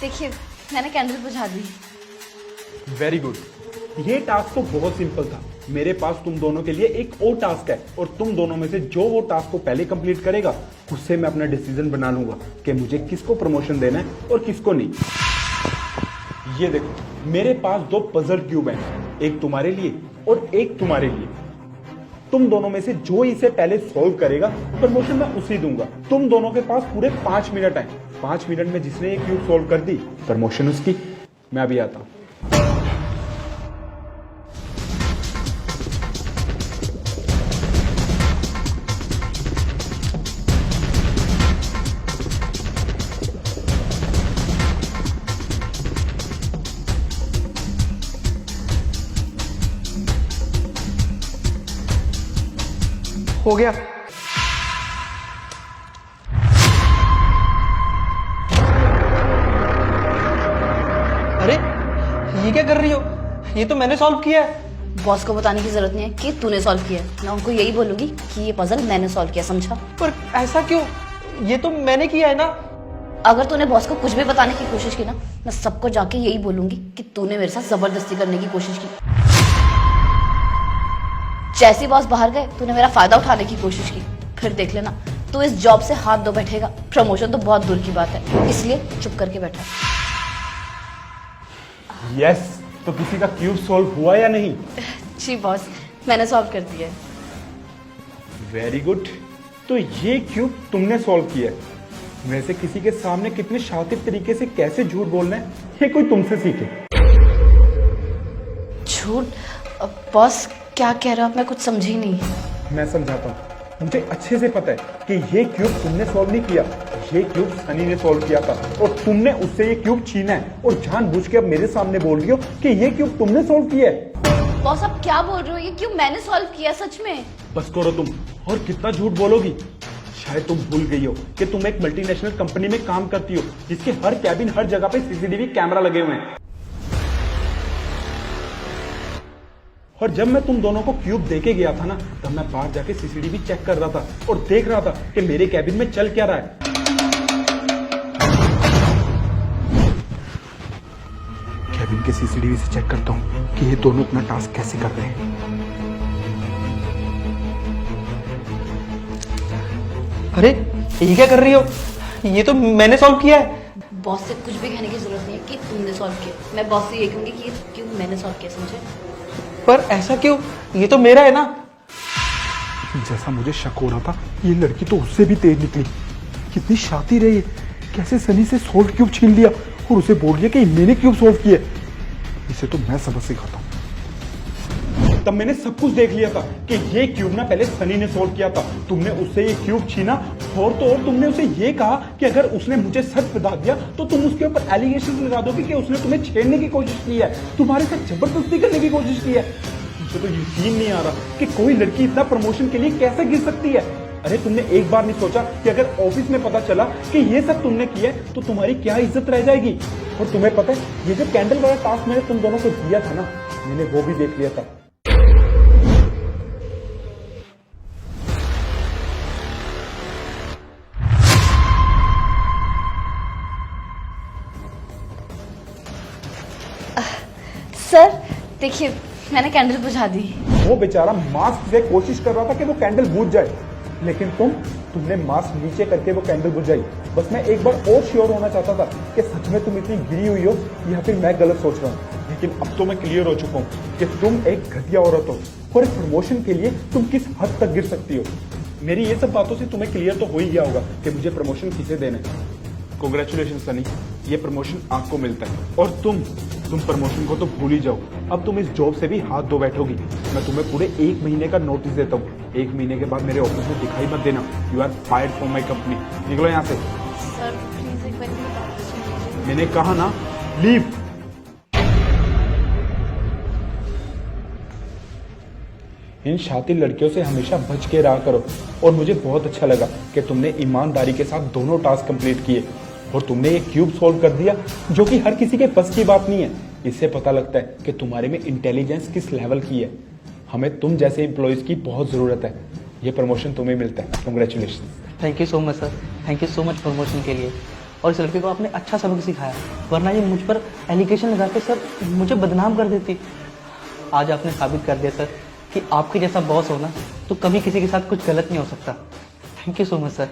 देखिए मैंने कैंडल बुझा दी। Very good. ये टास्क तो बहुत सिंपल था। मेरे पास तुम दोनों के लिए एक और टास्क है और तुम दोनों में से जो वो टास्क को पहले कंप्लीट करेगा उससे मैं अपना डिसीजन बना लूंगा कि मुझे किसको प्रमोशन देना है और किसको नहीं। ये देखो मेरे पास दो पजल क्यूब हैं, एक तुम्हारे लिए और एक तुम्हारे लिए। तुम दोनों में से जो इसे पहले सॉल्व करेगा प्रमोशन मैं उसे दूंगा। तुम दोनों के पास पूरे 5 मिनट हैं। 5 मिनट में जिसने ये क्यूब सॉल्व कर दी प्रमोशन उसकी। मैं अभी आता हूं। हो गया। अरे ये क्या कर रही हो? ये तो मैंने सॉल्व किया है। बॉस को बताने की जरूरत नहीं है कि तूने सॉल्व किया है। मैं उनको यही बोलूंगी कि ये पजल मैंने सॉल्व किया, समझा? पर ऐसा क्यों? ये तो मैंने किया है ना। अगर तूने बॉस को कुछ भी बताने की कोशिश की ना, मैं सबको जाके यही बोलूंगी कि तूने मेरे साथ जबरदस्ती करने की कोशिश की। जैसे बॉस बाहर गए तूने मेरा फायदा उठाने की कोशिश की, फिर देख लेना तू इस जॉब से हाथ धो बैठेगा। प्रमोशन तो बहुत दूर की बात है, इसलिए चुप करके बैठा। यस, तो किसी का क्यूब सॉल्व हुआ या नहीं? जी बॉस, मैंने सॉल्व कर दिया है। Very good. तो ये क्यूब तुमने सॉल्व किया है। वैसे किसी के सामने कितने शातिब तरीके से कैसे झूठ बोलना है ये कोई तुमसे सीखे। झूठ? बॉस क्या कह रहे हो आप? मैं कुछ समझी नहीं। मैं समझाता हूँ। मुझे अच्छे से पता है कि ये क्यूब तुमने सॉल्व नहीं किया, ये क्यूब सनी ने सॉल्व किया था और तुमने उससे ये क्यूब छीना है और जानबूझ के अब मेरे सामने बोल रही हो कि ये क्यूब तुमने सॉल्व किया है। बॉस आप क्या बोल रहे हो? ये क्यों मैंने सॉल्व किया सच में? बस करो तुम, और कितना झूठ बोलोगी। शायद तुम भूल गई हो कि तुम एक मल्टीनेशनल कंपनी में काम करती हो जिसके हर कैबिन हर जगह पे सीसीटीवी कैमरा लगे हुए हैं। और जब मैं तुम दोनों को क्यूब देके गया था ना, तब मैं बाहर जाके सीसीटीवी चेक कर रहा था और देख रहा था कि मेरे कैबिन में चल क्या रहा है। कैबिन के सीसीटीवी से चेक करता हूँ कि ये दोनों अपना टास्क कैसे कर रहे हैं। अरे ये क्या कर रही हो? ये तो मैंने सॉल्व किया है। बॉस से कुछ भी कहने की जरूरत नहीं है कि तुमने सॉल्व किया। मैं बॉस से ये कहूंगी कि ये क्यों मैंने सॉल्व किया, समझे? पर ऐसा क्यों? ये तो मेरा है ना। जैसा मुझे शक हो रहा था, ये लड़की तो उससे भी तेज निकली। कितनी शातिर है ये, कैसे सनी से सोल्व क्यूब छीन लिया और उसे बोल दिया कि मैंने क्यूब सोल्व किया। इसे तो मैं सबक सिखाता हूँ। तब मैंने सब कुछ देख लिया था कि ये क्यूब ना पहले सनी ने सोल्व किया था। तुमने उससे ये क्यूब छीना और तो और तुमने उसे ये कहा कि अगर उसने मुझे सच बता दिया तो तुम उसके ऊपर एलिगेशन लगा दोगे कि उसने तुम्हें छेड़ने की कोशिश की है, तुम्हारे साथ जबरदस्ती करने की कोशिश की है। मुझे तो यकीन नहीं आ रहा कि कोई लड़की इतना प्रमोशन के लिए कैसे गिर सकती है। अरे तुमने एक बार नहीं सोचा कि अगर ऑफिस में पता चला कि ये सब तुमने किया है तो तुम्हारी क्या इज्जत रह जाएगी। और तुम्हें पता है ये जो कैंडल वाला टास्क मैंने तुम दोनों को दिया था ना, मैंने वो भी देख लिया था। सर देखिए मैंने कैंडल बुझा दी। वो बेचारा मास्क से कोशिश कर रहा था कि वो कैंडल बुझ जाए, लेकिन तुमने मास्क नीचे करके वो कैंडल बुझाई। बस मैं एक बार और श्योर होना चाहता था कि सच में तुम इतनी गिरी हुई हो या फिर मैं गलत सोच रहा हूँ। लेकिन अब तो मैं क्लियर हो चुका हूँ कि तुम एक घटिया औरत हो और एक प्रमोशन के लिए तुम किस हद तक गिर सकती हो। मेरी ये सब बातों से तुम्हें क्लियर तो हो ही गया होगा कि मुझे प्रमोशन किसे देना है। कांग्रेचुलेशन सनी, ये प्रमोशन आपको मिलता है और तुम प्रमोशन को तो भूल ही जाओ। अब तुम इस जॉब से भी हाथ धो बैठोगी। मैं तुम्हें पूरे 1 महीने का नोटिस देता हूँ। 1 महीने के बाद मेरे ऑफिस में दिखाई मत देना। You are fired from my company. निकलो यहाँ से। सर प्लीज एक बार मेरी बात सुनिए। मैंने कहा ना, लीव। इन शातिर लड़कियों से हमेशा बच के रहा करो। और मुझे बहुत अच्छा लगा कि तुमने ईमानदारी के साथ दोनों टास्क कंप्लीट किए और तुमने ये क्यूब सॉल्व कर दिया, जो कि हर किसी के बस की बात नहीं है। इससे पता लगता है कि तुम्हारे में इंटेलिजेंस किस लेवल की है। हमें तुम जैसे एम्प्लॉयज की बहुत जरूरत है। ये प्रमोशन तुम्हें मिलता है। Congratulation. Thank you so much sir, thank you so much promotion के लिए। और इस लड़के को आपने अच्छा सबक सिखाया, वरना ये मुझ पर एलिगेशन लगा के सर मुझे बदनाम कर देती। आज आपने साबित कर दिया सर कि आपके जैसा बॉस होना तो कभी किसी के साथ कुछ गलत नहीं हो सकता। Thank you so much sir.